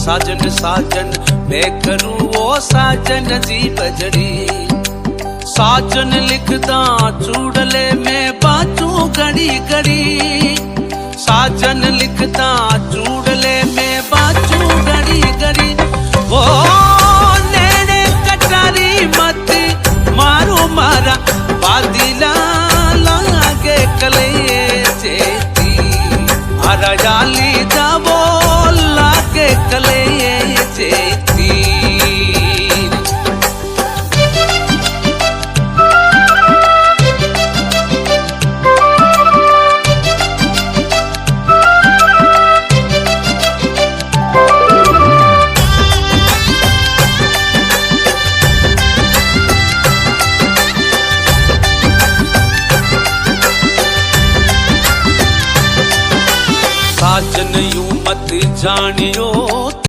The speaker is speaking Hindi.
साजन साजन मैं करूं वो साजन जी बजड़ी। साजन लिखदा चूड़ले में बाजू घड़ी घड़ी। साजन लिखदा चूड़ले में बाजू घड़ी घड़ी। वो नेने कटारी मत मारो मारा बादिला लागे कले चेती। हरयाली जावो लागे कले चेती। साजन यूं मत जानियो